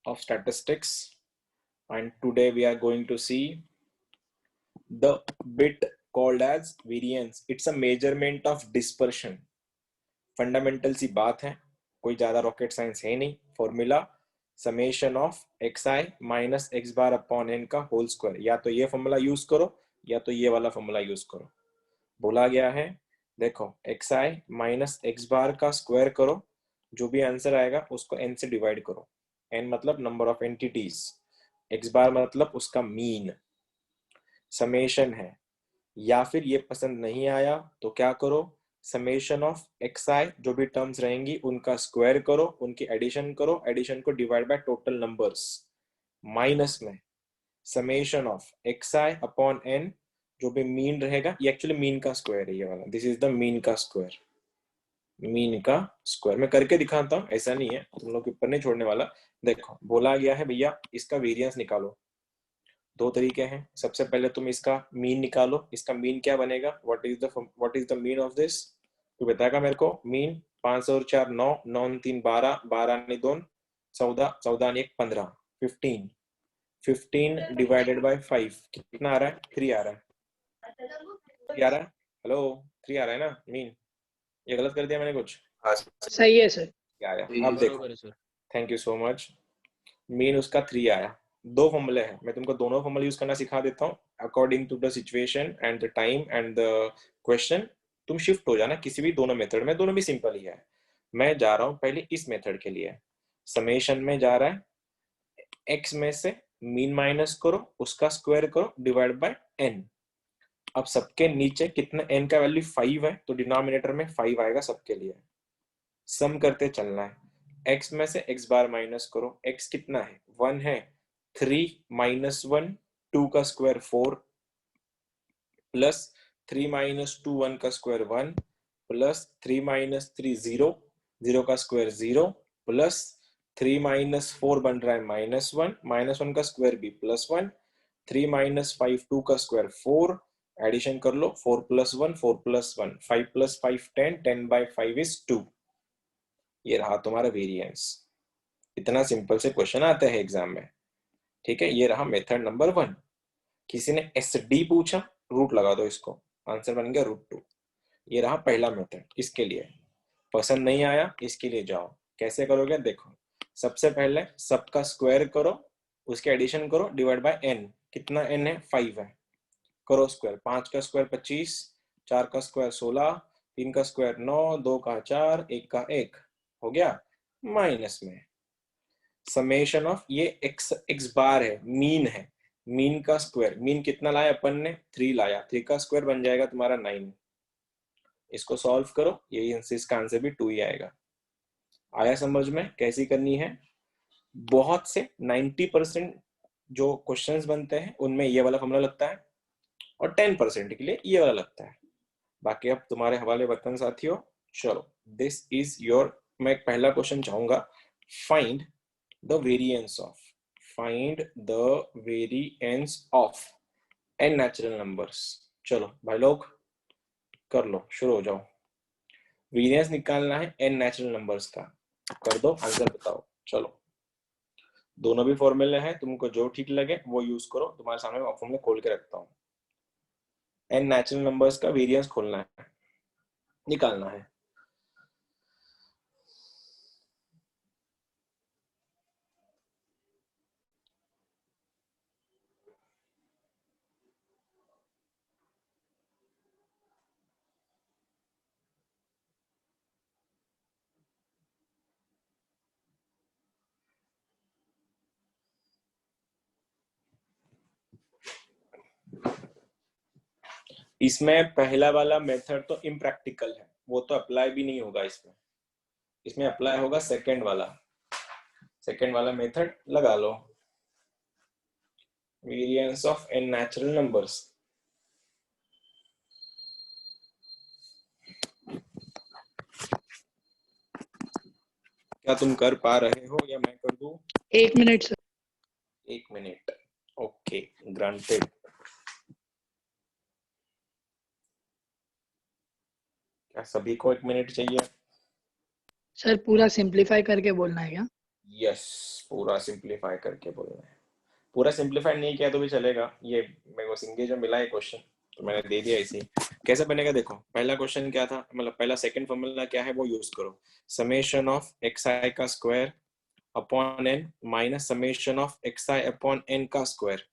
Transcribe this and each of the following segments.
of statistics, and today we are going to see the bit called as variance. It's a measurement of dispersion. Fundamental सी बात है, कोई ज्यादा rocket science है नहीं. Formula summation of X I minus X bar upon N का whole square. या तो ये फॉर्मूला यूज करो या तो ये वाला फॉर्मूला यूज करो. बोला गया है देखो x I minus X bar का स्क्वायर करो, जो भी आंसर आएगा उसको n से डिवाइड करो. n मतलब नंबर ऑफ एंटिटीज, x बार मतलब उसका मीन. समेशन है. या फिर ये पसंद नहीं आया तो क्या करो, समेशन ऑफ एक्स आई जो भी टर्म्स रहेंगी उनका स्क्वायर करो, उनकी एडिशन करो, एडिशन को divide by total numbers, minus में summation of X I upon N जो भी मीन रहेगा. ये एक्चुअली मीन का स्क्वायर है ये वाला. दिस इज द मीन का स्क्वायर. मीन का स्क्वायर मैं करके दिखाता हूं, ऐसा नहीं है, तुम लोग के ऊपर नहीं छोड़ने वाला. देखो बोला गया है भैया इसका वेरिएंस निकालो. दो तरीके हैं. सबसे पहले तुम इसका मीन निकालो. इसका मीन क्या बनेगा, what is the mean of this. तो बताएगा मेरे को मीन. 5 और 4 9, 9 और 3 12, 12 और 2 14, 14 और 1 15, 15. 15 डिवाइडेड बाय 5 कितना आ रहा है, 3 आ रहा है. 3 आ रहा है. हेलो 3 आ रहा है ना मीन. ये गलत कर दिया मैंने कुछ. सही है सर. क्या आया अब देखो. Thank you so much. Mean उसका 3 आया. दो फॉर्मूले हैं, मैं तुमको दोनों फॉर्मूले यूज करना सिखा देता हूँ according to the situation and the time and the question. तुम शिफ्ट हो जाना किसी भी दोनों मेथड में, दोनों भी सिंपल ही है. मैं जा रहा हूँ पहले इस मेथड के लिए. समेशन में जा रहा है, एक्स में से मीन माइनस करो, उसका स्क्वायर करो, डिवाइड बाय एन. अब सबके नीचे कितना एन का वैल्यू 5 है तो डिनोमिनेटर में 5 आएगा सबके लिए. सम करते चलना है. x में से x बार माइनस करो. x कितना है 1 है. 3 माइनस 1 2 का स्क्वायर 4 प्लस 3 माइनस 2 1 का स्क्वायर 1 प्लस 3 माइनस 3 0 0 का स्क्वायर 0 प्लस 3 माइनस 4 बन रहा है माइनस 1 का स्क्वायर भी प्लस 1. 3 माइनस 5 2 का स्क्वायर 4. एडिशन कर लो 4 plus 1 4 plus 1 5 plus 5 10 10 by 5 is 2. ये रहा तुम्हारा वेरिएंस. इतना सिंपल से क्वेश्चन आता है एग्जाम में. ठीक है, ये रहा मेथड नंबर 1. किसी ने एस डी पूछा, रूट लगा दो इसको, आंसर बन गया √2. ये रहा पहला मेथड. इसके लिए पसंद नहीं आया, इसके लिए जाओ. कैसे करोगे देखो. सबसे पहले सबका स्क्वायर करो, उसके एडिशन करो, डिवाइड बाय एन. कितना एन है 5 है. करो स्क्वायर. 5 का स्क्वायर 25, 4 का स्क्वायर 16, 3 का स्क्वायर 9, 2 का 4, 1 का 1 हो गया. माइनस में समेशन ऑफ ये एक्स बार है, मीन है, मीन का स्क्वायर. मीन कितना लाया अपन ने 3 लाया. 3 का स्क्वायर बन जाएगा तुम्हारा 9. इसको सॉल्व करो, यही इसका आंसर भी 2 ही आएगा. आया समझ में कैसी करनी है. बहुत से 90% जो क्वेश्चंस बनते हैं उनमें ये वाला फॉर्मूला लगता है और 10% के लिए ये वाला लगता है. बाकी अब तुम्हारे हवाले वतन साथियों. चलो दिस इज योर. मैं एक पहला क्वेश्चन चाहूंगा. Find the variance of n natural numbers. चलो भाई लोग कर लो, शुरू हो जाओ. वेरिएंस निकालना है n नेचुरल नंबर्स का. कर दो, आंसर बताओ. चलो दोनों भी फॉर्मूले हैं, तुमको जो ठीक लगे वो यूज करो. तुम्हारे सामने मैं फॉर्मूला खोल के रखता हूँ. n नेचुरल नंबर्स का वेरिएंस खोलना है, निकालना है. इसमें पहला वाला मेथड तो इम्प्रैक्टिकल है, वो तो अप्लाई भी नहीं होगा इसमें. इसमें अप्लाई होगा सेकंड वाला मेथड. लगा लो variance of n natural numbers. क्या तुम कर पा रहे हो या मैं कर दूं? 1 minute sir. 1 minute. Okay, granted. क्या सभी को 1 मिनट चाहिए? सर पूरा सिंपलीफाई करके बोलना है क्या? यस, पूरा सिंप्लीफाई करके बोलना है। पूरा सिंप्लीफाई नहीं किया तो भी चलेगा, ये मेरे को सिंगे जो मिला है क्वेश्चन तो मैंने दे दिया इसी। कैसे बनेगा देखो, पहला क्वेश्चन क्या था, मतलब पहला सेकंड फॉर्मूला क्या है वो यूज करो, समेशन ऑफ xi का square upon n minus summation of xi upon n का स्क्वायर।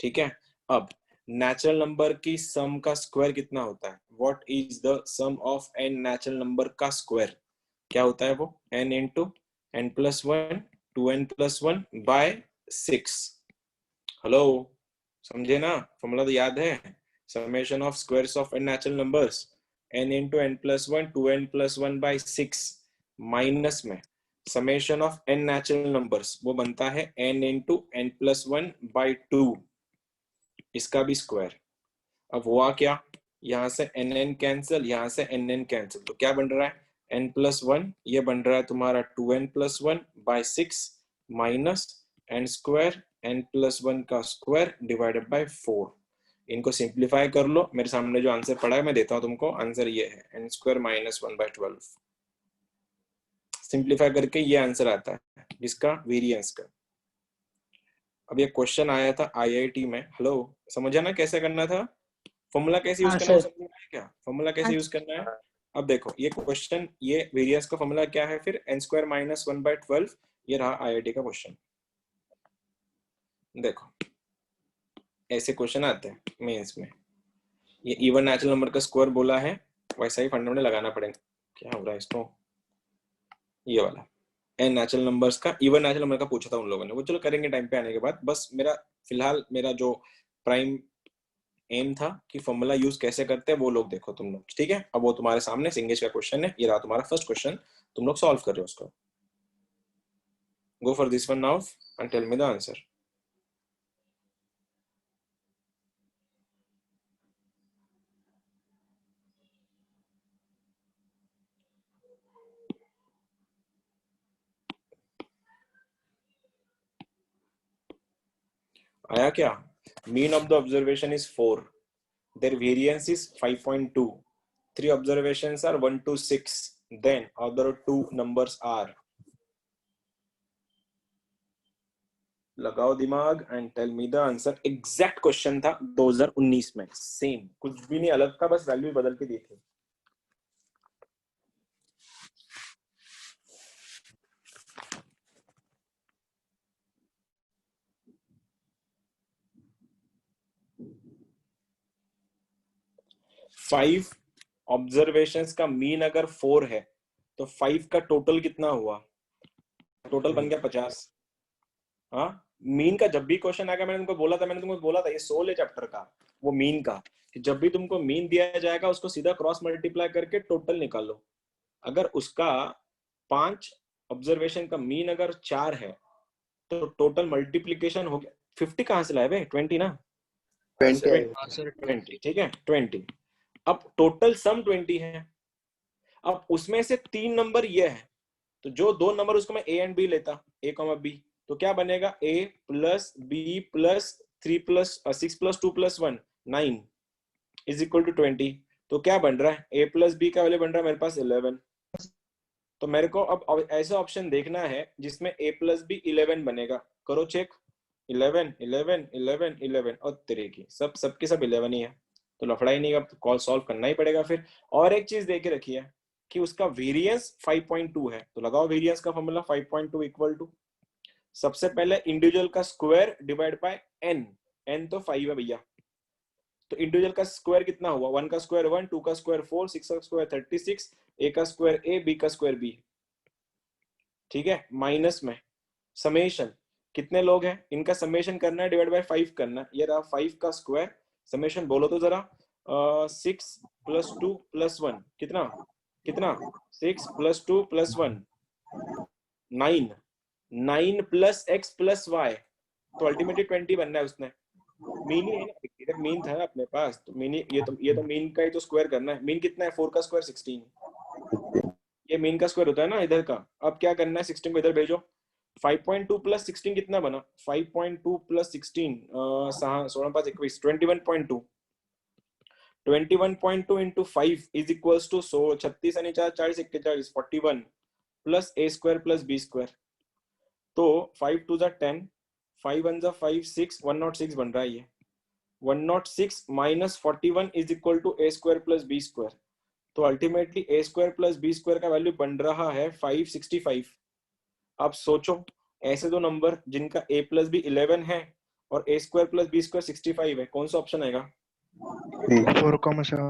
ठीक है, अब नेचुरल नंबर की सम का स्क्वायर कितना होता है, what is the sum of n natural number का स्क्वायर, क्या होता है वो, n into n plus one 2n plus one by 6। Hello, समझे ना, फॉर्मूला तो याद है, summation of squares of n natural numbers n into n plus one 2n plus one by 6 minus में summation of n natural numbers, वो बनता है n into n plus one by 2, इसका भी स्क्वायर। अब हुआ क्या, यहाँ से एन एन कैंसिल, यहाँ से एन एन कैंसिल, तो क्या बन रहा है, एन प्लस वन, ये बन रहा है तुम्हारा 2n plus one by 6 minus n square n plus one का स्क्वायर डिवाइडेड बाय 4। इनको सिंप्लीफाई कर लो, मेरे सामने जो आंसर पड़ा है मैं देता हूँ तुमको, आंसर ये है n square minus one by 12। Simplify करके ये आंसर आता है इसका, वेरिएंस का। अब ये क्वेश्चन आया था आईआईटी में, हेलो समझा ना कैसे करना था, फॉर्मूला कैसे यूज हाँ करना है वो सर। समझ में आया क्या, फॉर्मूला कैसे यूज करना है। अब देखो ये क्वेश्चन, ये वेरिएंस का फॉर्मूला क्या है फिर, n square minus one by 12, ये रहा आईआईटी का क्वेश्चन। देखो ऐसे क्वेश्चन आते हैं मेंस में, ये इवन नेचुरल नंबर का स्क्वायर बोला है, वैसा ही फंडामेंटल लगाना पड़ेगा। क्या हो रहा है इसको, ये वाला एन नेचुरल नंबर्स का, इवन नेचुरल नंबर का पूछा था उन लोगों ने, वो चलो करेंगे टाइम पे आने के बाद। बस मेरा फिलहाल मेरा जो प्राइम एम था कि फॉर्मूला यूज कैसे करते हैं वो लोग देखो तुम लोग, ठीक है। अब वो तुम्हारे सामने सिंगेज का क्वेश्चन है, ये रहा तुम्हारा फर्स्ट क्वेश्चन, तुम लोग सॉल्व कर रहे हो उसको। Go for this one now and tell me the answer. आया क्या, mean of the observation is 4, there variance is 5.2, 3 observations are 1 to 6, then other 2 numbers are, लगाओ दिमाग and tell me the answer. Exact question था 2019 में, same, कुछ भी नहीं अलग था, बस वैल्यू बदल के दी थी। फाइव ऑब्जर्वेशंस का मीन अगर 4 है तो 5 का टोटल कितना हुआ, टोटल बन गया 50। हाँ, मीन का जब भी क्वेश्चन आएगा, मैंने तुमको बोला था ये सोल है चैप्टर का, वो मीन का, कि जब भी तुमको मीन दिया जाएगा उसको सीधा क्रॉस मल्टीप्लाई करके टोटल निकालो। अगर उसका 5 ऑब्जर्वेशन का मीन अगर 4 है तो टोटल मल्टीप्लीकेशन हो गया 50, कहां से लाए भाई, 20 ना, 20, ठीक है 20। अब टोटल सम 20 है, अब उसमें से 3 नंबर ये है, तो जो 2 नंबर उसको मैं ए एंड बी लेता, ए कॉमा बी, तो क्या बनेगा, A plus B plus 3 plus 6 plus 2 plus 1 9 is equal to 20। तो क्या बन रहा है, ए प्लस बी का वैल्यू बन रहा है मेरे पास 11। तो मेरे को अब ऐसा ऑप्शन देखना है जिसमें a प्लस बी 11 बनेगा, करो चेक, 11 11 11 11 और तेरे की सबके सब 11 ही है, तो लफड़ा ही नहीं, अब कॉल सॉल्व करना ही पड़ेगा फिर। और एक चीज देके रखिए कि उसका वेरिएंस 5.2 है, तो लगाओ वेरिएंस का फॉर्मूला, 5.2 इक्वल टू, सबसे पहले इंडिविजुअल का square divide by n, n तो 5 है भैया, तो इंडिविजुअल का स्क्वायर कितना हुआ, 1 का स्क्वायर 1, 2 का स्क्वायर 4, 6 का स्क्वायर 36, a का स्क्वायर a, b का स्क्वायर b, ठीक है, माइनस में समेशन, कितने लोग हैं इनका समेशन करना है, डिवाइड बाय 5 करना है, ये रहा 5 का स्क्वायर, समेशन बोलो तो जरा, 6 प्लस 2 प्लस 1 कितना कितना, 6 plus 2 plus 1 9, 9 plus x plus y, तो अल्टीमेटली 20 बनना है उसने। मीन ही है ना, इधर मीन था ना अपने पास, तो मीन ये तो मीन का ही तो स्क्वायर करना है, मीन कितना है 4 का स्क्वायर 16, ये मीन का स्क्वायर होता है ना इधर का। अब क्या करना है, 16 को इधर भेजो, 5.2 प्लस 16 कितना बना, 5.2 plus 16 16 5 21 21.2, 21.2 into 5 is equals to 36 यानी 4 40 41 41 plus a square plus b square, तो 5 2 10, 5 1 5 6, 106 बन रहा है ये। 106 minus 41 is equal to a square plus b square। तो ultimately a square plus b square का वैल्यू बन रहा है 565। अब सोचो ऐसे दो नंबर जिनका a plus b 11 है और a square plus b square 65 है, कौन सा ऑप्शन आएगा? 4,7।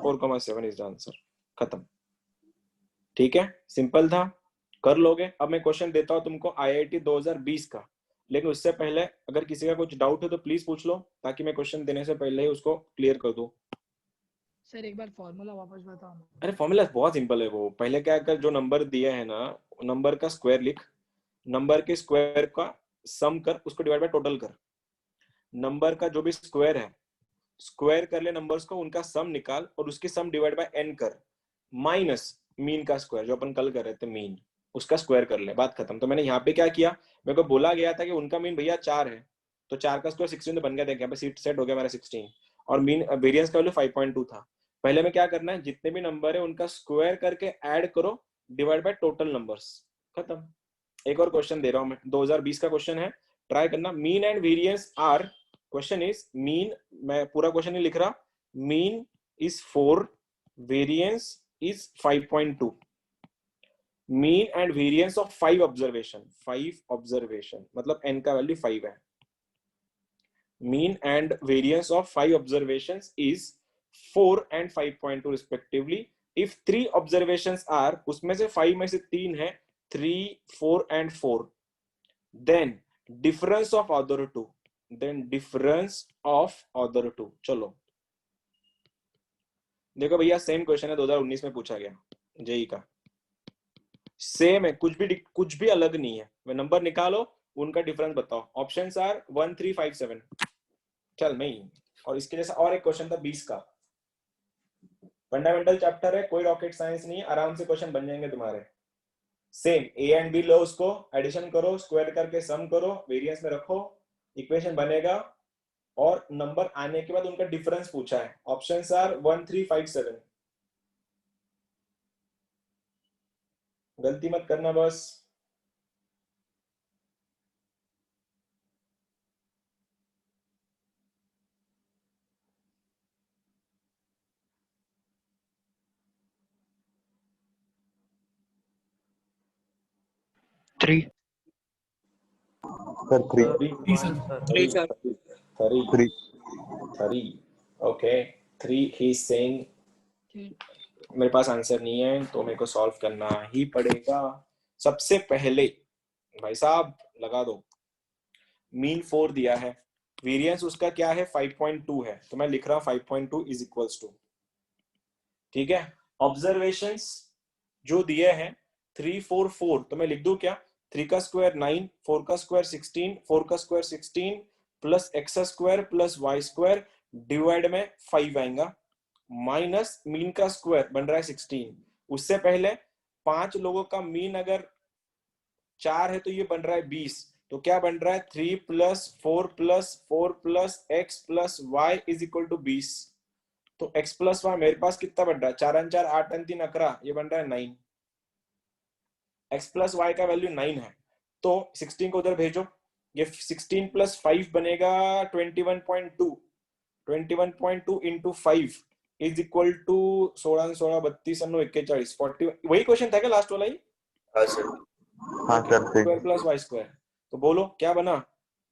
4,7 इज द आंसर। खत्म। ठीक है, सिंपल था, कर लोगे। अब मैं क्वेश्चन देता हूं तुमको IIT 2020 का, लेकिन उससे पहले अगर किसी का कुछ डाउट है तो प्लीज पूछ लो, ताकि मैं क्वेश्चन देने से पहले ही उसको क्लियर कर दूं। सर एक बार फॉर्मूला वापस बताओ। अरे फॉर्मूला बहुत सिंपल है। वो पहले क्या कर, जो नंबर दिए है ना, नंबर का स्क्वायर लिख, नंबर के स्क्वायर का सम कर, उसको डिवाइड बाय टोटल कर। नंबर का जो भी स्क्वायर है, स्क्वायर कर ले नंबर्स को, उनका सम निकाल और उसकी सम डिवाइड बाय n कर, माइनस मीन का स्क्वायर जो अपन कल कर रहे थे, मीन उसका स्क्वायर कर ले, बात खत्म। तो मैंने यहाँ पे क्या किया, मेरे को बोला गया था कि उनका मीन भैया 4 है, तो 4 का स्क्वायर 16 तो बन गया। देख यहाँ पे सीट सेट हो गया मेरा 16, और मीन वेरिएंस का वैल्यू 5.2 था। पहले में क्या करना है, जितने भी नंबर है उनका स्क्वायर करके ऐड करो, डिवाइड बाय टोटल नंबर्स, खत्म। एक और क्वेश्चन दे रहा हूं मैं, 2020 का क्वेश्चन है, ट्राई करना। Mean and variance are, question is mean, मैं पूरा क्वेश्चन नहीं लिख रहा, mean is 4, variance is 5.2। Mean and variance of 5 observation, 5 observation मतलब n का वैल्यू 5 है। Mean and variance of 5 observations is 4 and 5.2 respectively। if 3 observations are, उसमें से 5 में से 3 है, 3 4 and 4, then difference of other two, then difference of other two। चलो देखो भैया, सेम क्वेश्चन है 2019 में पूछा गया जेई का, सेम है, कुछ भी अलग नहीं है। वे नंबर निकालो, उनका डिफरेंस बताओ। Options are 1 3 5 7। चल नहीं, और इसके जैसा और एक क्वेश्चन था 20 का, फंडामेंटल चैप्टर है, कोई रॉकेट साइंस नहीं है, आराम से क्वेश्चन बन जाएंगे तुम्हारे। सेम ए एंड बी लो, उसको एडिशन करो, स्क्वायर करके सम करो, वेरिएंस में रखो, इक्वेशन बनेगा, और नंबर आने के बाद उनका डिफरेंस पूछा है। Options are 1 3 5 7। गलती मत करना बस। थ्री। ओके 3 ही सेइंग मेरे पास आंसर नहीं है, तो मेरे को सॉल्व करना ही पड़ेगा। सबसे पहले भाई साहब लगा दो, मीन 4 दिया है, वेरिएंस उसका क्या है 5.2 है, तो मैं लिख रहा हूं 5.2 इज इक्वल्स टू, ठीक है। ऑब्जर्वेशंस जो दिए हैं 3 4 4, तो मैं लिख दूं क्या, 3 का स्क्वायर 9, 4 का स्क्वायर 16, 4 का square 16 plus x square plus Y square divide में 5 आएगा, माइनस मीन का स्क्वायर बन रहा है 16। उससे पहले 5 लोगों का मीन अगर 4 है तो ये बन रहा है 20, तो क्या बन रहा है 3 plus 4 plus 4 plus x plus y is equal to 20। तो x प्लस वाई मेरे पास कितना बन रहा है, 4 4 8 3 11, ये बन रहा है 9। x प्लस वाई का वैल्यू 9 है, तो 16 को उधर भेजो, ये 16 प्लस 5 बनेगा 21.2, 21.2 इंटू 5 इज इक्वल टू 16 16 32 41 40। वही क्वेश्चन था क्या लास्ट वाला ही? हाँ sir. Square plus Y square, तो बोलो क्या बना,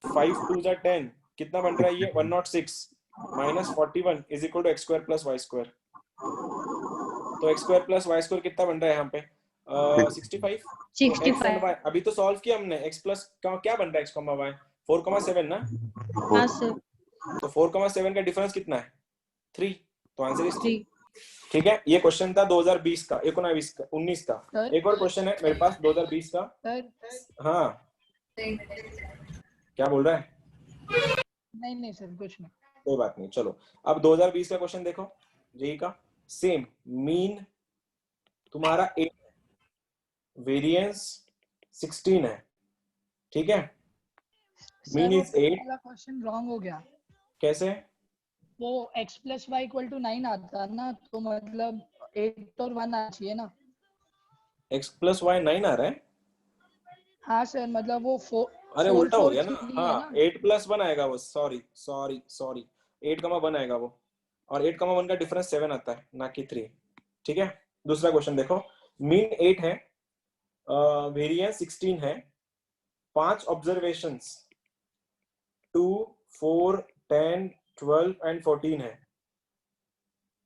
5 2 10, कितना बन रहा है ये 106 minus 41 is equal to X square plus Y square. तो X square plus Y square कितना बन रहा है यहाँ पे 65। 65। अभी तो सॉल्व किया हमने, x प्लस क्या बन रहा है x, y 4,7 ना। हाँ सर। तो 4,7 का डिफरेंस कितना है 3, तो आंसर इज 3। 3। ठीक है, ये क्वेश्चन था 2020 का, 19 का। सर? एक और क्वेश्चन है मेरे पास 2020 का। सर हाँ क्या बोल रहा है? नहीं सर कुछ नहीं। कोई बात नहीं, चलो अब 2020 का क्वेश्चन देखो, जेई का। सेम मीन तुम्हारा 8, वेरिएंस 16 है, ठीक है। Mean is 8। वाला क्वेश्चन रॉन्ग हो गया। कैसे? वो x plus y equal to 9 आता ना, तो मतलब 8 और 1 आना चाहिए ना। x प्लस वाई 9 आ रहा है। हाँ सर, मतलब वो अरे 4 उल्टा हो 4 गया ना, 3 है हाँ ना। 8+1 आएगा वो, सॉरी सॉरी सॉरी, 8,1 आएगा वो, और 8,1 का डिफरेंस 7 आता है ना कि 3। ठीक है, दूसरा क्वेश्चन देखो, मीन 8 है, वेरिएंस 16 है, 5 ऑब्जर्वेशंस 2, 4, 10, 12 एंड 14 है।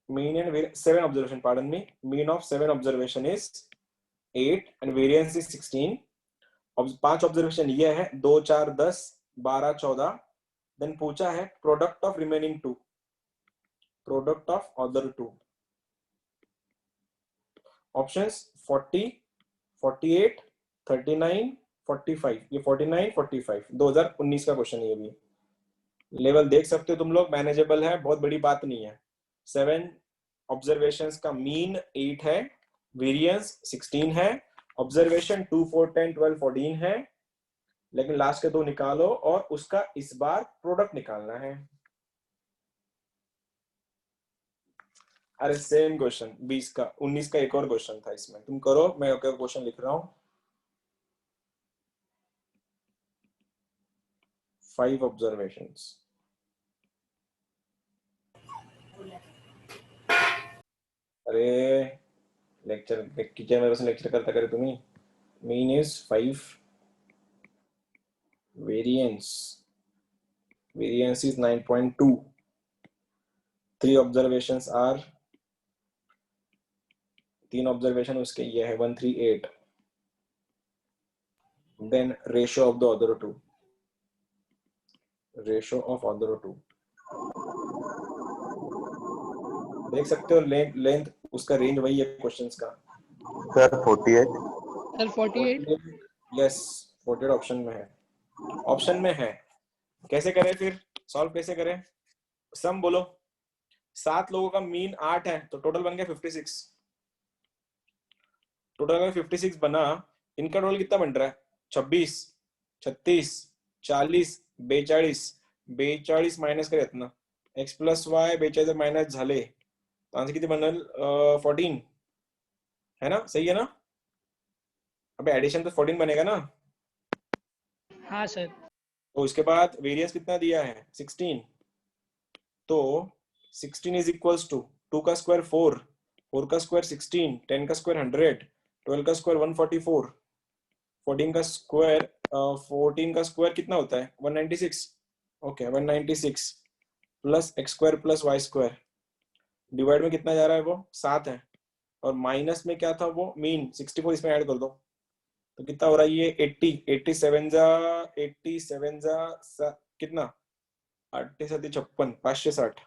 Mean and 7 observation, pardon me, mean of 7 observation is 8 and variance is 16। 5 observation ये है, 2, 4, 10, 12, 14। देन पूछा है product of remaining 2, product of other 2। Options 40, 48, 39, 45। ये 49, 45 2019 का क्वेश्चन है। ये भी लेवल देख सकते हो तुम लोग, मैनेजेबल है, बहुत बड़ी बात नहीं है। 7 ऑब्जर्वेशंस का मीन 8 है, वेरिएंस 16 है, ऑब्जर्वेशन 2, 4, 10, 12, 14 है, लेकिन लास्ट के 2 निकालो और उसका इस बार प्रोडक्ट निकालना है। अरे सेम क्वेश्चन 20 का, 19 का एक और क्वेश्चन था इसमें, तुम करो, मैं एक और क्वेश्चन लिख रहा हूँ। 5 ऑब्जर्वेशंस। अरे लेक्चर किचन में बस लेक्चर करता करे तुम्ही। Mean is 5, variance is 9.2, 3 observations are, 3 observation उसके ये है 138, then ratio of the other 2, ratio of other 2 देख सकते हो, लेंथ उसका रेंज वही है क्वेश्चंस का। सर 48। सर 48। यस 48 ऑप्शन में है, ऑप्शन में है। कैसे करें फिर, सॉल्व कैसे करें? सम बोलो, 7 लोगों का मीन 8 है तो टोटल बन गया 56, टोटल में 56 बना, इनका टोटल कितना बन रहा है? 26, 36, 40, 42, 42 माइनस करे इतना, x प्लस वाय 42 माइनस झाले, तो आंसर किती बनल? 14 है ना, सही है ना? अबे एडिशन तो 14 बनेगा ना। हाँ सर। तो उसके बाद वेरिएंस कितना दिया है? 16, तो 16 इज इक्वल्स टू 2 का स्क्वायर 4, 4 का स्क्वायर 16, 10 का स्क्वायर 100, 12 का स्क्वायर 144, 14 का स्क्वायर 14 का स्क्वायर कितना होता है? 196। Okay 196 plus x square plus Y square, divide में कितना जा रहा है? वो 7 है, और माइनस में क्या था? वो मीन 64 इसमें ऐड कर दो, तो कितना हो रहा है ये? 80, 87 जा 87 जा कितना? 8 7 56, 560।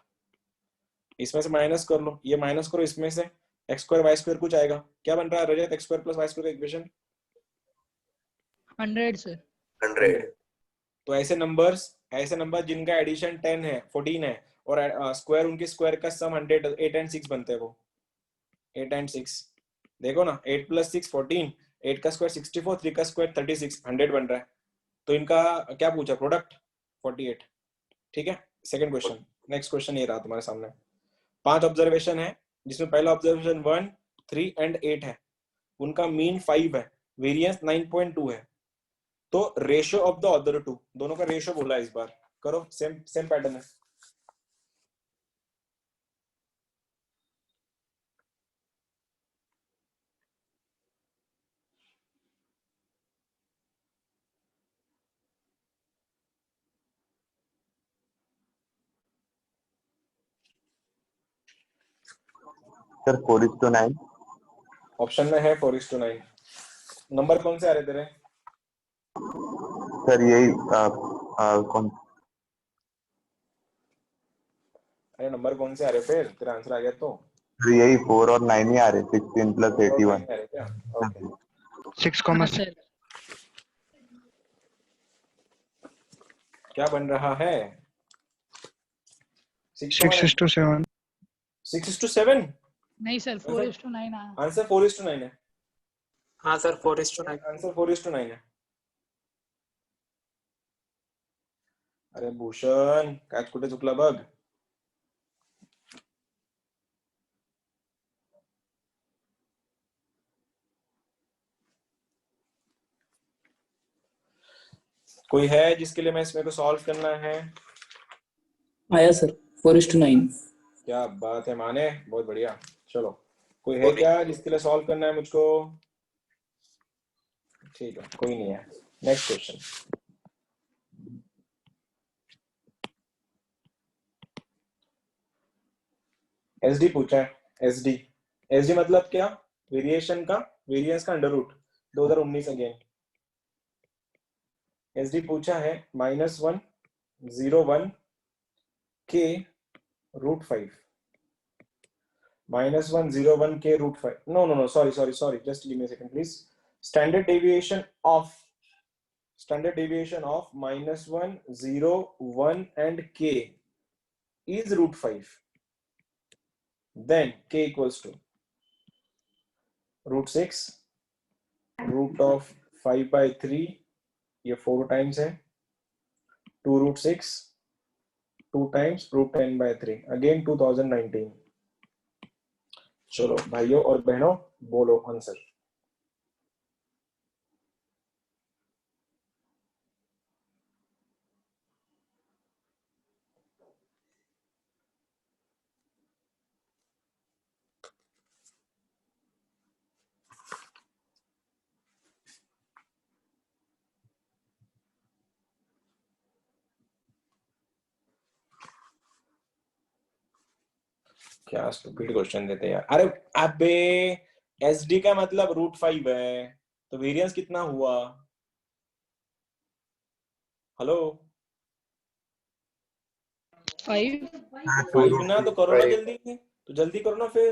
इसमें से माइनस कर लो, ये माइनस करो इसमें से, एक्स स्क्वायर वाई स्क्वायर कुछ आएगा, क्या बन रहा है Rajat? X square plus Y square का इक्वेशन 100 सर। 100। तो ऐसे नंबर जिनका एडिशन 10 है, 14 है, और स्क्वायर उनके स्क्वायर का सम 100, 8 एंड 6 बनते हैं वो, 8 एंड 6। देखो ना, 8 प्लस 6 14, 8 का स्क्वायर 64, 3 का स्क्वायर 36, 100 बन रहा है। तो इनका क्या पूछा? प्रोडक्ट 48। ठीक है, सेकंड क्वेश्चन, नेक्स्ट क्वेश्चन ये रहा तुम्हारे सामने। 5 ऑब्जर्वेशन है, जिसमें पहला ऑब्जर्वेशन 1, 3 एंड 8 है, उनका मीन 5 है, वेरिएंस 9.2 है, तो रेशियो ऑफ द अदर 2, दोनों का रेशियो बोला है इस बार, करो, सेम सेम पैटर्न है। सर 4:9। ऑप्शन में है 4:9। नंबर कौन से आ रहे तेरे? सर यही कौन? अरे नंबर कौन से आ रहे? फिर तेरा आंसर आ गया तो सर यही 4 और 9 ही आ रहे, 16 प्लस 81। आ रहे क्या? ओके, 6, हाँ सर। क्या बन रहा है? 6:7। 6:7। नहीं सर, 4:9 आया। आंसर 4:9 है। हाँ सर 4:9। आंसर 4:9 है। अरे भूषण, काय कुठे चुकला बघ। कोई है जिसके लिए मैं इसमें को सॉल्व करना है? आया सर 4:9। क्या बात है माने, बहुत बढ़िया। चलो कोई है क्या जिसके लिए सॉल्व करना है मुझको? ठीक है, कोई नहीं है। Next question. एसडी पूछा है। एसडी, एसडी मतलब क्या? वेरिएशन का, वेरिएंस का अंडर रूट 2019 अगेन। एसडी पूछा है -101 के √5, -101 के √5। No, sorry, just give me a second please. Standard deviation of -1, 0, 1 and k is √5. Then k equals to √6, √5/3, ये 4 टाइम्स है, 2√6, 2 टाइम्स √10/3, अगेन 2019। चलो भाइयों और बहनों बोलो आंसर। क्या स्टूपिड क्वेश्चन देते हैं यार। अरे अबे एसडी का मतलब √5 है, तो वेरिएंस कितना हुआ? हेलो 5 ना, तो करो ना जल्दी, तो जल्दी करो ना फिर।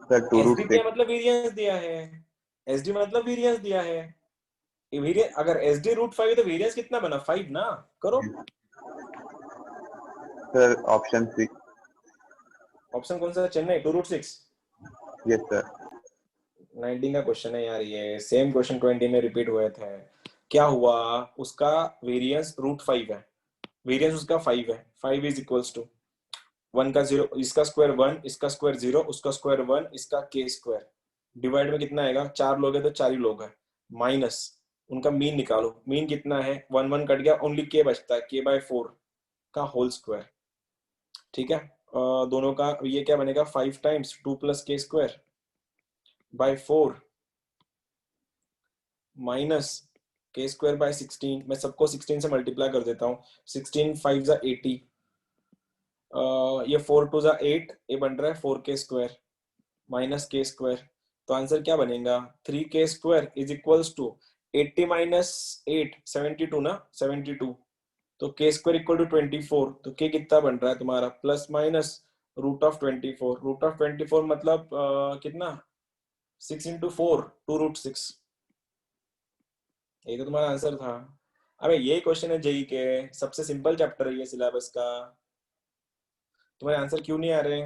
एसडी का मतलब वेरिएंस दिया है, एसडी मतलब वेरिएंस दिया है। अगर एसडी √5 है तो वेरिएंस कितना बना? 5 ना, करो। Sir option C. ऑप्शन कौन सा? चेन्नई 2√6। Yes sir. 19 का क्वेश्चन है यार, ये सेम क्वेश्चन 20 में रिपीट हुए थे। क्या हुआ? उसका वेरिएंस √5 है, वेरिएंस उसका 5 है। 5 इज इक्वल्स टू 1 का 0, इसका स्क्वायर 1, इसका स्क्वायर 0, उसका स्क्वायर 1, इसका k स्क्वायर। डिवाइड में कितना आएगा? 4 लोग है तो 4 ही लोग है, माइनस उनका मीन निकालो। मीन कितना है? 1 1 कट गया, ओनली k बचता है, k/4 का होल स्क्वायर। ठीक है, दोनों का ये क्या बनेगा? 5 times 2 + k square by 4 minus k square by 16। मैं सबको 16 से मल्टीप्लाई कर देता हूँ। 16 5 = 80, ये 4 2 = 8, ये बन रहा है 4k square minus k square. तो आंसर क्या बनेगा? 3k square is equals to 80 - 8 72 ना, 72। तो k स्क्वायर इक्वल टू 24। तो k कितना बन रहा है तुम्हारा? Plus minus √24। √24 मतलब कितना? 6 × 4 2√6। ये तो तुम्हारा आंसर था। अबे ये क्वेश्चन है जेई के, सबसे सिंपल चैप्टर है ये सिलेबस का। तुम्हारे आंसर क्यों नहीं आ रहे?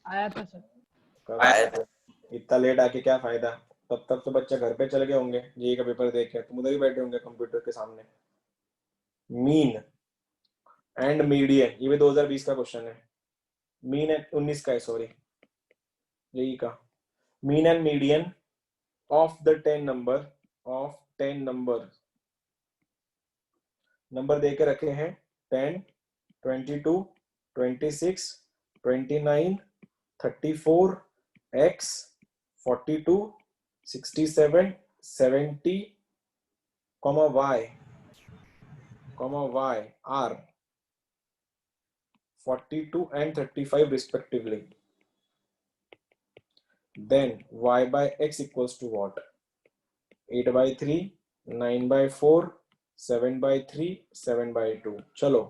आया था सर। इतना लेट आके क्या फायदा? तब तक तो बच्चे घर पे चले गए होंगे जेई का पेपर देख के, तुम उधर ही बैठे होंगे कंप्यूटर के सामने। मीन एंड मीडियन, ये भी 2020 का क्वेश्चन है। मीन एंड 19 का है, सॉरी, जेई का। Mean and median of the 10 number दे के रखे हैं 10, 22, 26, 29, 34, x, 42, 67, 70, y are 42 and 35 respectively. Then y/x equals to what? 8/3, 9/4, 7/3, 7/2। चलो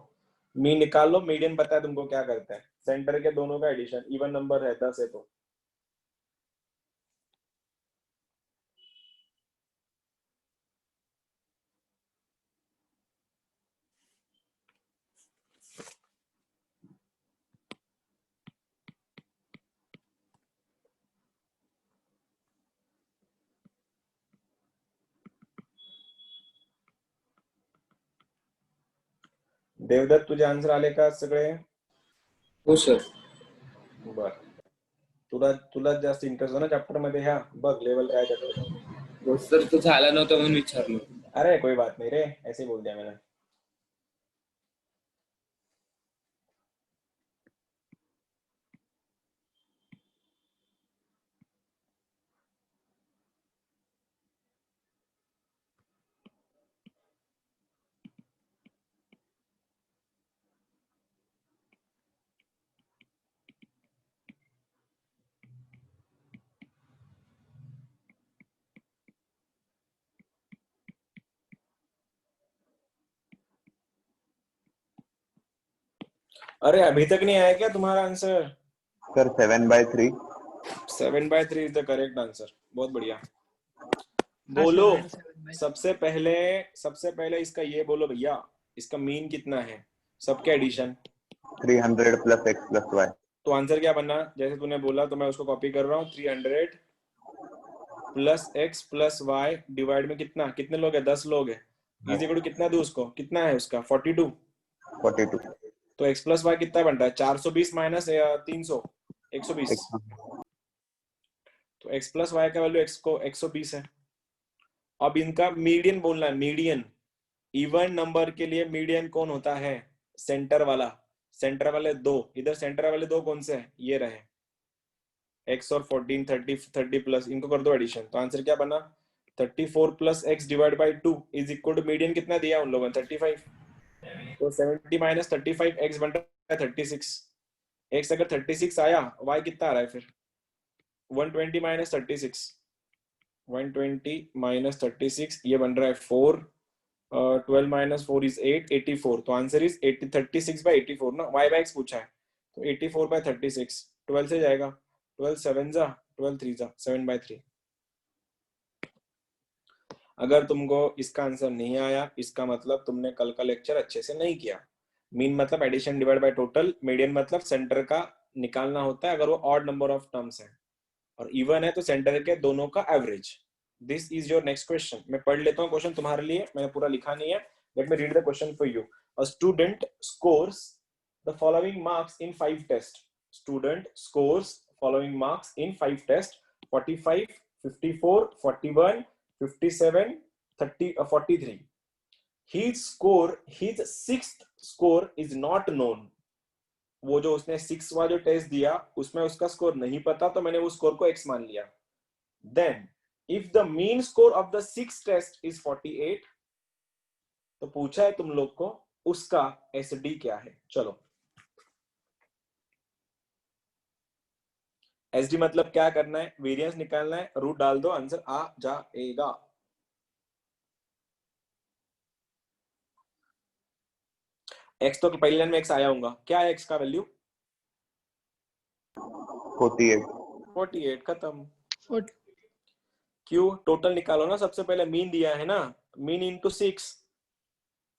मीन निकाल लो। मीडियन पता है तुमको क्या करता है? सेंटर के दोनों का एडिशन, इवन नंबर है 10 है तो। देवदत्त तुझे आन्सर आले का सगळे? हो सर. बर, तुला जास्त इंटरेस्ट आहे ना चॅप्टर मध्ये ह्या? बघ लेवल काय चॅप्टर. हो सर, तो झाला नव्हता म्हणून विचारलो. अरे कोई बात नहीं रे, ऐसे ही बोल दिया मैंने। अरे अभी तक नहीं आया क्या तुम्हारा answer? Sir 7/3। 7/3 is the correct answer. बहुत बढ़िया। हाँ बोलो सर, 7/3। सबसे पहले इसका ये बोलो भैया, इसका मीन कितना है सबके एडिशन? 300 + x + y। तो आंसर क्या बनना, जैसे तूने बोला तो मैं उसको कॉपी कर रहा हूँ। 300 + x + y डिवाइड में कितना, कितने लोग हैं? 10 लोग हैं। इज इक्वल टू कितना दूं उसको, कितना है उसका? 42। 42। तो x + y कितना बनता है? 420 माइनस 300, 120। तो x + y का वैल्यू x को 120 है। अब इनका मीडियन बोलना है, मीडियन। इवन नंबर के लिए मीडियन कौन होता है? सेंटर वाला। सेंटर वाले दो, इधर सेंटर वाले दो कौन से हैं? ये रहे, x और 14, 30 प्लस, इनको कर दो एडिशन। तो आंसर क्या बना? 34 + x divide by 2 is equal to median कितना दिया उन लोगों ने? 35। तो 70 - 35 x बन रहा है 36। x अगर 36 आया, y कितना आ रहा है फिर? 120 - 36, 120 - 36 ये बन रहा है 4। 12 - 4 इज 8, 84। तो आंसर इज 36/84 ना, y बाय x पूछा है। तो 84/36 12 से जाएगा। 12 7 जा, 12 3 जा, 7/3। अगर तुमको इसका आंसर नहीं आया, इसका मतलब तुमने कल का लेक्चर अच्छे से नहीं किया। मीन मतलब addition divide by total, median मतलब सेंटर का निकालना होता है अगर वो ऑड नंबर ऑफ टर्म्स है, और इवन है तो सेंटर के दोनों का average. This is your next question. मैं पढ़ लेता हूँ क्वेश्चन तुम्हारे लिए, मैंने पूरा लिखा नहीं है। Let me read the question for you. A student scores the following marks in 5 test. Student scores following marks in 5 test: 45, 54, 41, 57, 30, 43. His score, his sixth score is not known. वो जो उसने 6वां जो टेस्ट दिया उसमें उसका स्कोर नहीं पता, तो मैंने उस स्कोर को x मान लिया। Then, if the mean score of the 6th test is 48, तो पूछा है तुम लोग को उसका SD क्या है। चलो, SD मतलब क्या करना है? वेरिएंस निकालना है, रूट डाल दो, आंसर आ जाएगा। x तो पहली लाइन में x आया होगा, क्या है x का वैल्यू? 48। 48, खत्म। 40। क्यों? टोटल निकालो ना, सबसे पहले मीन दिया है ना, मीन इंटू 6।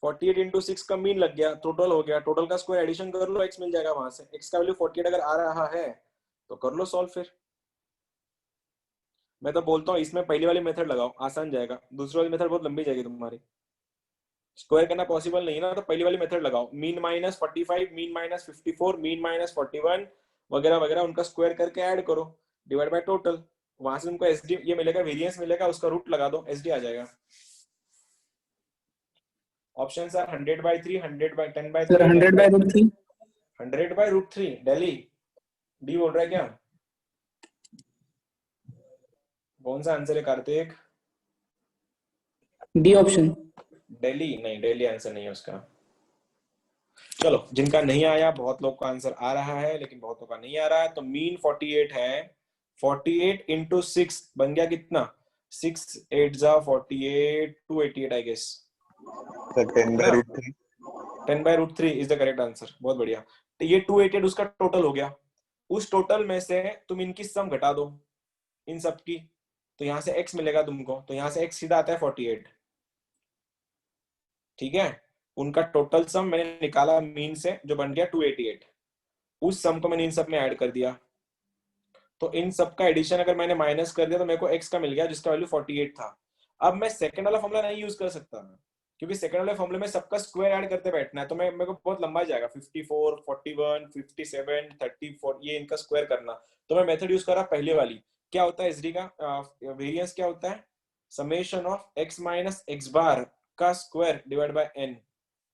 48 इंटू 6 का मीन लग गया, टोटल हो गया। टोटल का स्क्वायर एडिशन कर लो, x मिल जाएगा वहां से। x का वैल्यू 48 अगर आ रहा है तो कर लो सॉल्व। फिर मैं तो बोलता हूँ इसमें पहली वाली मेथड लगाओ, आसान जाएगा। दूसरी वाली मेथड बहुत लंबी जाएगी तुम्हारी, स्क्वायर करना पॉसिबल नहीं है ना, तो पहली वाली मेथड लगाओ। Mean minus 45, mean minus 54, mean minus 41 वगैरह वगैरह, उनका स्क्वायर करके ऐड करो, डिवाइड बाय टोटल। वहां से तुमको एसडी ये मिलेगा, वेरिएंस मिलेगा, उसका रूट लगा दो, एसडी आ जाएगा। Options are 100/3, 100/10/3, sir 100/√3। 100/√3। Delhi D बोल रहा है क्या? कौन सा आंसर है कार्तिक? D option. दिल्ली नहीं, दिल्ली आंसर नहीं है उसका। चलो, जिनका नहीं आया, बहुत लोग का आंसर आ रहा है लेकिन बहुतों का नहीं आ रहा है। तो मीन 48 है। 48 इंटू 6 बन गया कितना? 6 8 जा 48, 288 I guess. Sir 10/√3। 10/√3 is the correct answer. बहुत बढ़िया। तो ये 288 उसका टोटल हो गया। उस टोटल में से तुम इनकी सम घटा दो, इन सब की, तो यहां से x मिलेगा तुमको। तो यहां से x सीधा आता है 48। ठीक है, उनका टोटल सम मैंने निकाला मीन से, जो बन गया 288। उस सम को मैंने इन सब में ऐड कर दिया। तो इन सब का एडिशन अगर मैंने माइनस कर दिया तो मेरे को x का मिल गया, जिसका वैल्यू 48 था। अब मैं सेकंड वाला फॉर्मूला नहीं यूज कर सकता, क्योंकि सेकंड वाले फॉर्मूले में सबका स्क्वायर ऐड करते बैठना है, तो मेरे को बहुत लंबा जाएगा। 54, 41, 57, 34 ये इनका स्क्वायर करना। तो मैं मेथड यूज कर रहा पहले वाली। क्या होता है एसडी का वेरिएंस? क्या होता है? Summation of x minus X bar का स्क्वायर डिवाइड बाय n,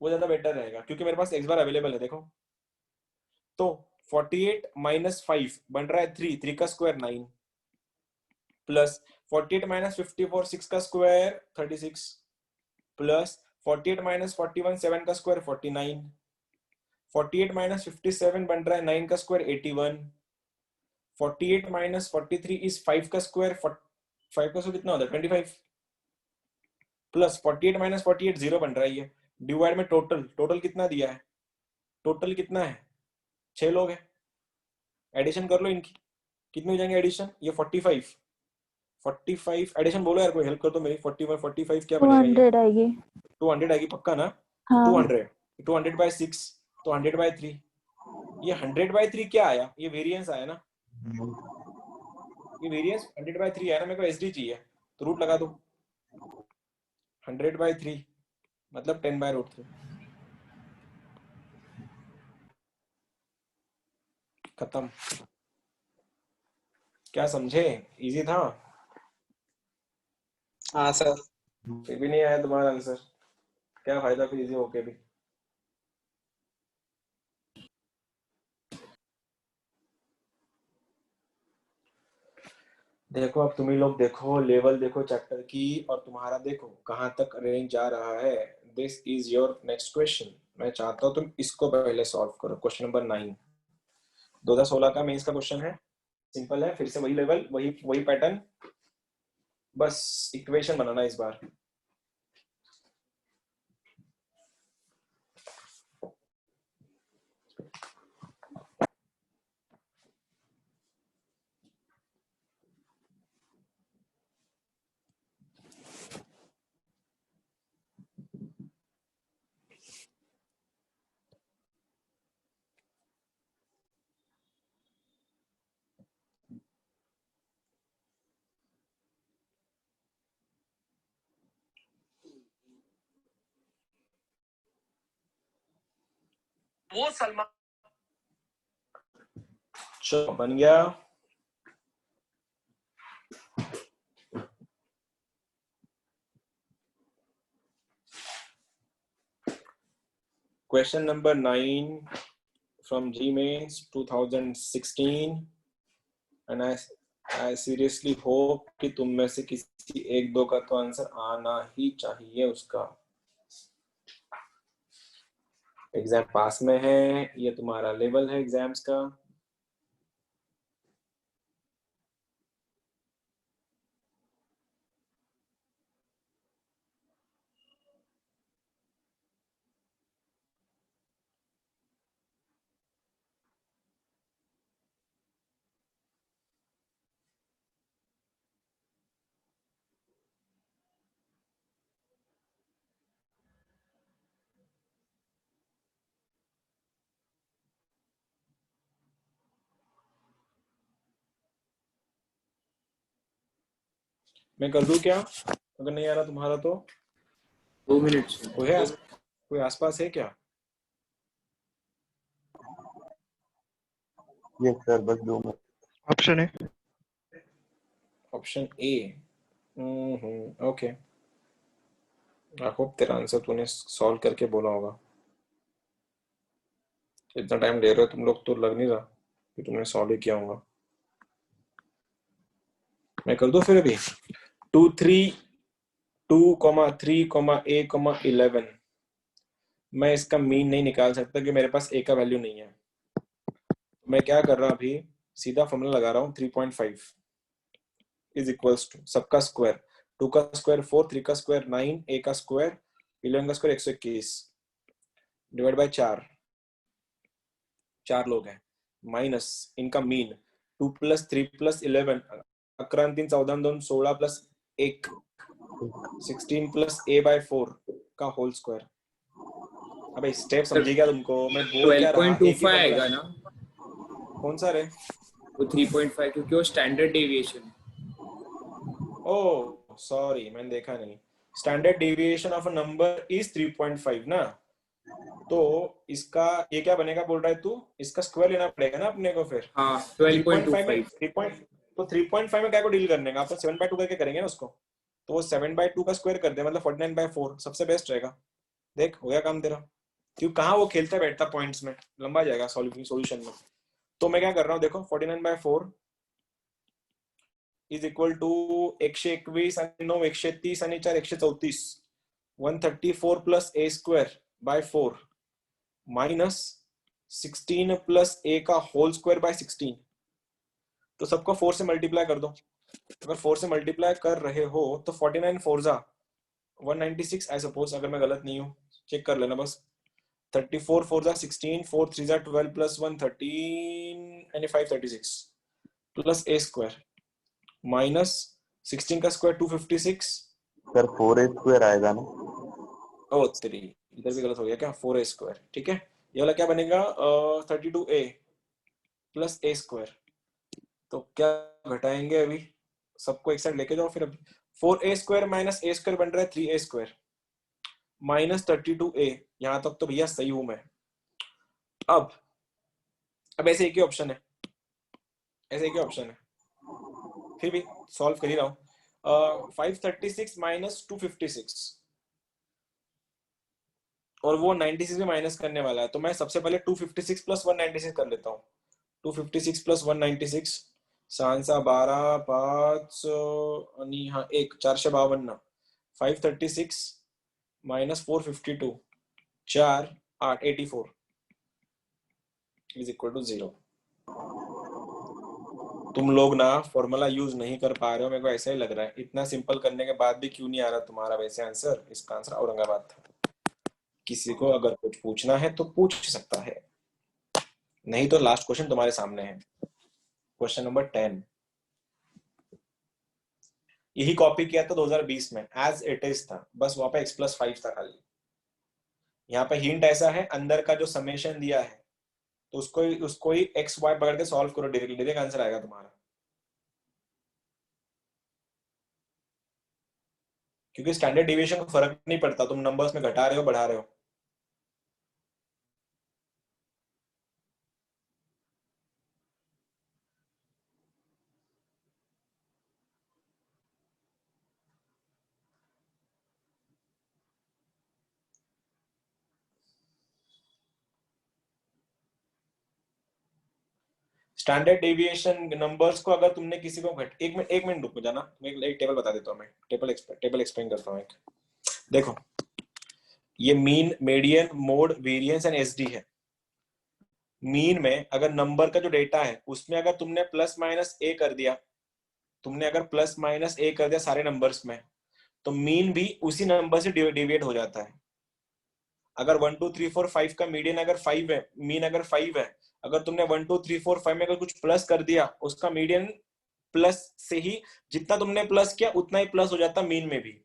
वो ज्यादा बेटर रहेगा क्योंकि मेरे पास x बार अवेलेबल है। देखो तो 48 माइनस 5 बन रहा है 3, 3 का स्क्वायर 9, प्लस 48 माइनस 54 6 का स्क्वायर 36, प्लस 48 माइनस 41 7 का स्क्वायर 49, 48 माइनस 57 बन रहा है 9 का स्क्वायर 81, 48 माइनस 43 इज 5 का स्क्वायर 5 का स्क्वायर कितना होता है 25, प्लस 48 माइनस 48 0 बन रहा है ये, डिवाइड में टोटल कितना दिया है, टोटल कितना है 6 लोग है, एडिशन कर लो इनकी, कितनी हो जाएंगे एडिशन, ये 45 एडिशन बोलो यार, कोई हेल्प कर दो मेरी, 41 45 क्या बनेगा ये 200 आएगी। 200 आएगी पक्का ना, हाँ 200 बाय 6 तो 100 बाय 3, ये 100 बाय 3 क्या आया, ये वेरिएंस आया ना, ये वेरिएंस 100 बाय 3 आया ना, मेरे को एसडी चाहिए तो रूट लगा दो, 100 बाय 3 मतलब 10 बाय रूट 3, खत्म। क्या समझे, इजी था? हाँ सर। फिर भी नहीं आया तुम्हारा आंसर, क्या फायदा फिर इजी होके भी। देखो अब तुम ही लोग देखो, लेवल देखो चैप्टर की, और तुम्हारा देखो कहाँ तक रेंज जा रहा है। This is your next question. मैं चाहता हूँ तुम इसको पहले सॉल्व करो, क्वेश्चन नंबर 9 2016 का मेंस का क्वेश्चन है, सिंपल है, फिर से वही लेवल वही पैटर्न, बस इक्वेशन बनाना इस बार। वो सलमान, चलो बन गया। Question number 9 from GMains 2016, and I seriously hope कि तुम में से किसी एक दो का तो आंसर आना ही चाहिए उसका। एग्जाम पास में है, ये तुम्हारा लेवल है एग्जाम्स का। मैं कर दूं क्या, अगर नहीं आ रहा तुम्हारा तो? 2 मिनट्स। कोई आसपास है क्या? यस सर, बस 2 मिनट। ऑप्शन है option A. Okay, I hope तेरा आंसर तूने सॉल्व करके बोला होगा। इतना टाइम ले रहे हो तुम लोग तो लग नहीं रहा कि तुमने सॉल्व ही किया होगा। मैं कर दूं फिर अभी 2 3 2,3,a,11। मैं इसका मीन नहीं निकाल सकता कि मेरे पास a का वैल्यू नहीं है। मैं क्या कर रहा हूं अभी, सीधा फॉर्मूला लगा रहा हूं, 3.5 इज इक्वल्स टू सबका स्क्वायर, 2 का स्क्वायर 4, 3 का स्क्वायर 9, a का स्क्वायर 11 का स्क्वायर 121 डिवाइड बाय 4 लोग हैं, माइनस इनका मीन 2 + 3 + 11 11 3 14 2 16 + 1 16 + a/4 का होल स्क्वायर। अबे स्टेप समझे क्या तुमको, मैं बोल क्या रहा, 12.25 आएगा ना कौन सा रे? वो 3.5, क्योंकि वो स्टैंडर्ड डेविएशन है। ओह सॉरी, मैंने देखा नहीं। Standard deviation of a number is 3.5 ना, तो इसका ये क्या बनेगा बोल रहा है तू, इसका स्क्वायर लेना पड़ेगा ना अपने को फिर। हाँ 3.5 12.25। तो 3.5 में क्या को डील करने का, अपन 7/2 करके करेंगे ना उसको। तो वो 7/2 का स्क्वायर कर दे, मतलब 49/4 सबसे बेस्ट रहेगा। देख हो गया काम तेरा, क्यों कहाँ वो खेलता बैठता पॉइंट्स में, लंबा जाएगा सॉल्यूशन में। तो मैं क्या कर रहा हूँ, देखो 49/4 इज इक्वल टू 121 आणि 9 130 आणि 4 134 134 plus a square by 4 minus 16 plus a का होल स्क्वायर बाय 16। तो सबको 4 से मल्टीप्लाई कर दो। अगर 4 से मल्टीप्लाई कर रहे हो तो 49 4 जा 196 आई सपोज, अगर मैं गलत नहीं हूँ चेक कर लेना बस। 34 4 जा 16, 4 3 जा 12 प्लस 1 13 यानी 536 प्लस a स्क्वायर माइनस 16 का स्क्वायर 256। सर 4a स्क्वायर आएगा ना? ओ तेरी, इधर भी गलत हो गया क्या, 4a स्क्वायर। ठीक है, ये वाला क्या बनेगा 32a प्लस a स्क्वायर। तो क्या घटाएंगे अभी, सबको एक साइड लेके जाओ फिर। अभी 4a square minus a square बन रहा है 3a स्क्वायर माइनस 32a। यहां तक तो भैया सही हूं मैं। अब ऐसे एक ही ऑप्शन है, ऐसे एक ही ऑप्शन है, फिर भी सॉल्व कर ही रहा हूं। 536 माइनस 256 और वो 96 में माइनस करने वाला है, तो मैं सबसे पहले 256 प्लस 196 कर लेता हूँ। 256 प्लस 196 सांसा 12 5 आणि हाँ 1 452 536 माइनस 452 4 8 84 इज इक्वल टू 0। तुम लोग ना फॉर्मूला यूज नहीं कर पा रहे हो, मेरे को ऐसा ही लग रहा है। इतना सिंपल करने के बाद भी क्यों नहीं आ रहा तुम्हारा वैसे आंसर। इसका आंसर औरंगाबाद था। किसी को अगर कुछ पूछना है तो पूछ सकता है, नहीं तो लास्ट क्वेश्चन तुम्हारे सामने है, क्वेश्चन नंबर 10। यही कॉपी किया था 2020 में, एज इट इज था, बस वहां पे x+5 था खाली। यहाँ पे हिंट ऐसा है, अंदर का जो समेशन दिया है तो उसको ही x y पकड़ के सॉल्व करो, डायरेक्ट आंसर आएगा तुम्हारा। क्योंकि स्टैंडर्ड डिविएशन को फर्क नहीं पड़ता, तुम नंबर्स में घटा रहे हो बढ़ा रहे हो। स्टैंडर्ड डेविएशन नंबर्स को अगर तुमने किसी को एक मिनट रुको जाना, मैं एक टेबल बता देता हूँ। मैं टेबल एक्सप्लेन करता हूँ। एक देखो, ये mean, median, mode, variance and SD है। मीन में अगर नंबर का जो डेटा है उसमें अगर तुमने प्लस माइनस ए कर दिया, तुमने अगर प्लस माइनस ए कर दिया सारे नंबर्स में, तो मीन भी उसी नंबर से डिविएट हो जाता है। अगर 1 2 3 4 5 का मीडियन अगर 5 है, मीन अगर 5 है, अगर तुमने 1 2 3 4 5 में अगर कुछ प्लस कर दिया, उसका मीडियन प्लस से ही जितना तुमने प्लस किया उतना ही प्लस हो जाता मीन में भी,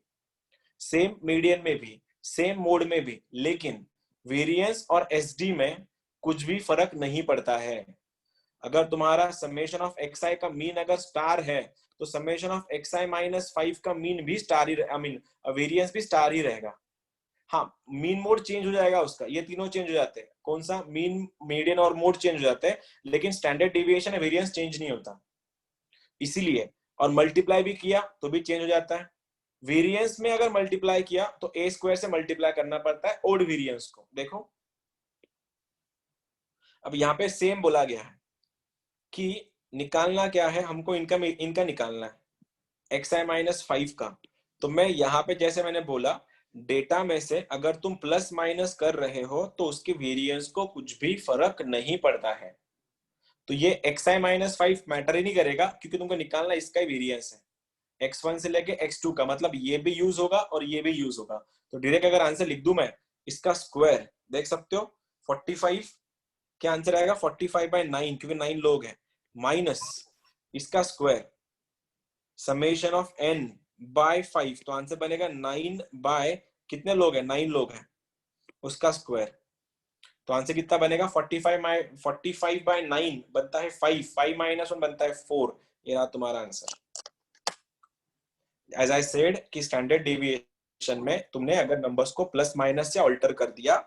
सेम मीडियन में भी, सेम मोड में भी। लेकिन वेरिएंस और एसडी में कुछ भी फर्क नहीं पड़ता है। अगर तुम्हारा समेशन ऑफ xi का मीन अगर स्टार है तो समेशन ऑफ xi माइनस 5 का मीन भी star he, I mean variance भी स्टार ही रहेगा। हाँ, मीन मोड चेंज हो जाएगा उसका, ये तीनों चेंज हो जाते हैं। कौन सा, मीन, मीडियन और मोड चेंज हो जाते हैं, लेकिन स्टैंडर्ड डिविएशन वेरिएंस चेंज नहीं होता। इसीलिए, और मल्टीप्लाई भी किया तो भी चेंज हो जाता है। वेरिएंस में अगर मल्टीप्लाई किया तो ए स्क्वायर से मल्टीप्लाई करना पड़ता है ओड वेरिएंस को। देखो अब यहाँ पे सेम बोला गया है कि निकालना क्या है हमको, इनका निकालना है xi माइनस 5 का। तो मैं यहाँ पे जैसे मैंने बोला, डेटा में से अगर तुम प्लस माइनस कर रहे हो तो उसके वेरिएंस को कुछ भी फर्क नहीं पड़ता है। तो ये xi माइनस 5 मैटर ही नहीं करेगा, क्योंकि तुमको निकालना इसका ही वेरिएंस है। x1 से लेके x2 का, मतलब ये भी यूज होगा और ये भी यूज होगा। तो डायरेक्ट अगर आंसर लिख दूं मैं, इसका स्क्वायर देख सकते हो 45, क्या आंसर आएगा 45/9, क्योंकि 9 लोग हैं, माइनस इसका square summation of n by 5, तो आंसर बनेगा 9 बाय कितने लोग हैं, 9 लोग हैं, उसका स्क्वायर। तो आंसर कितना बनेगा 45/9 बनता है 5 माइनस 1 बनता है 4। ये रहा तुम्हारा आंसर। एज आई सेड कि स्टैंडर्ड डेविएशन में तुमने अगर नंबर्स को प्लस माइनस से अल्टर कर दिया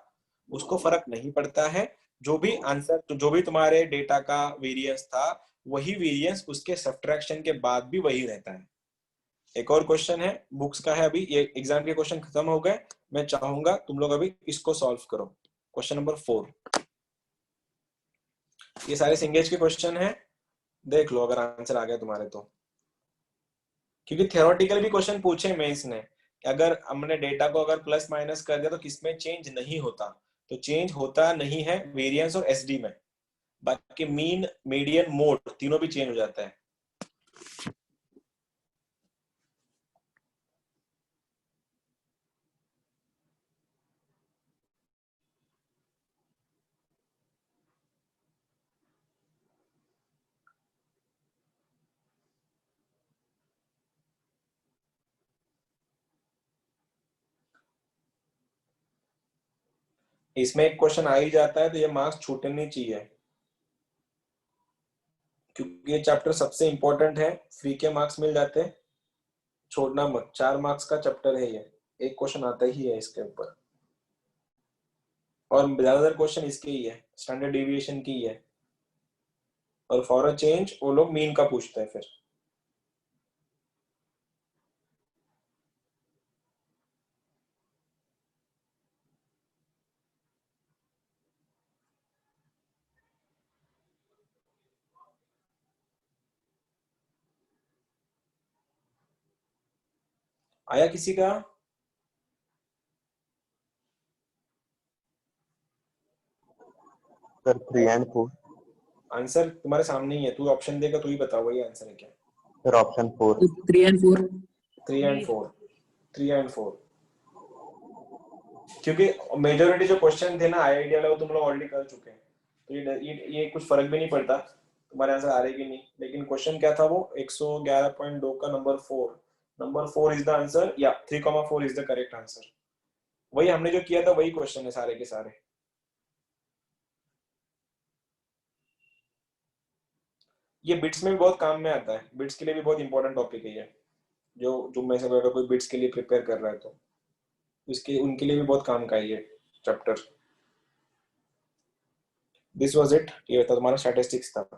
उसको फर्क नहीं पड़ता है। जो भी आंसर, तो जो भी तुम्हारे डेटा का वेरिएंस था वही वेरिएंस उसके सब्ट्रैक्शन के बाद भी वही रहता है। एक और क्वेश्चन है बुक्स का है, अभी ये एग्जाम के क्वेश्चन खत्म हो गए, मैं चाहूंगा तुम लोग अभी इसको सॉल्व करो। क्वेश्चन नंबर 4, ये सारे सिंगेज के क्वेश्चन है, देख लो अगर आंसर आ गया तुम्हारे तो, क्योंकि थियोरेटिकल भी क्वेश्चन पूछे मेंस ने, अगर हमने डेटा को अगर प्लस माइनस कर दिया तो किसमें चेंज नहीं होता, तो चेंज होता नहीं है वेरिएंस और एसडी में, बाकी मीन मीडियन मोड तीनों भी चेंज हो जाता है। इसमें एक क्वेश्चन आ ही जाता है तो ये मार्क्स छूटने नहीं चाहिए, क्योंकि ये चैप्टर सबसे इंपॉर्टेंट है, फ्री के मार्क्स मिल जाते हैं, छोड़ना मत, 4 मार्क्स का चैप्टर है ये, एक क्वेश्चन आता ही है इसके ऊपर, और ज्यादातर क्वेश्चन इसके ही है, स्टैंडर्ड डेविएशन की है, और फॉर अ चेंज वो लोग मीन का पूछते हैं फिर। आया किसी का? Sir 3 and 4। आंसर तुम्हारे सामने ही है, तू ऑप्शन देगा तू ही बता वही आंसर है क्या। Sir option 4। 3 and 4। 3 and 4, 3 and 4, क्योंकि मेजोरिटी जो क्वेश्चन थे ना आईआईटी वाले वो तुम लोग ऑलरेडी कर चुके हैं, तो ये कुछ फर्क भी नहीं पड़ता तुम्हारे आंसर आ रहे कि नहीं, लेकिन क्वेश्चन क्या था वो 111.2 का नंबर 4 इज द आंसर, या 3,4 इज द करेक्ट आंसर, वही हमने जो किया था वही क्वेश्चन है सारे के सारे। ये बिट्स में भी बहुत काम में आता है, बिट्स के लिए भी बहुत इंपॉर्टेंट टॉपिक है ये, जो में से अगर कोई बिट्स के लिए प्रिपेयर कर रहा है तो इसके उनके लिए भी बहुत काम का है ये चैप्टर। दिस वाज इट, ये था तुम्हारा स्टैटिस्टिक्स था।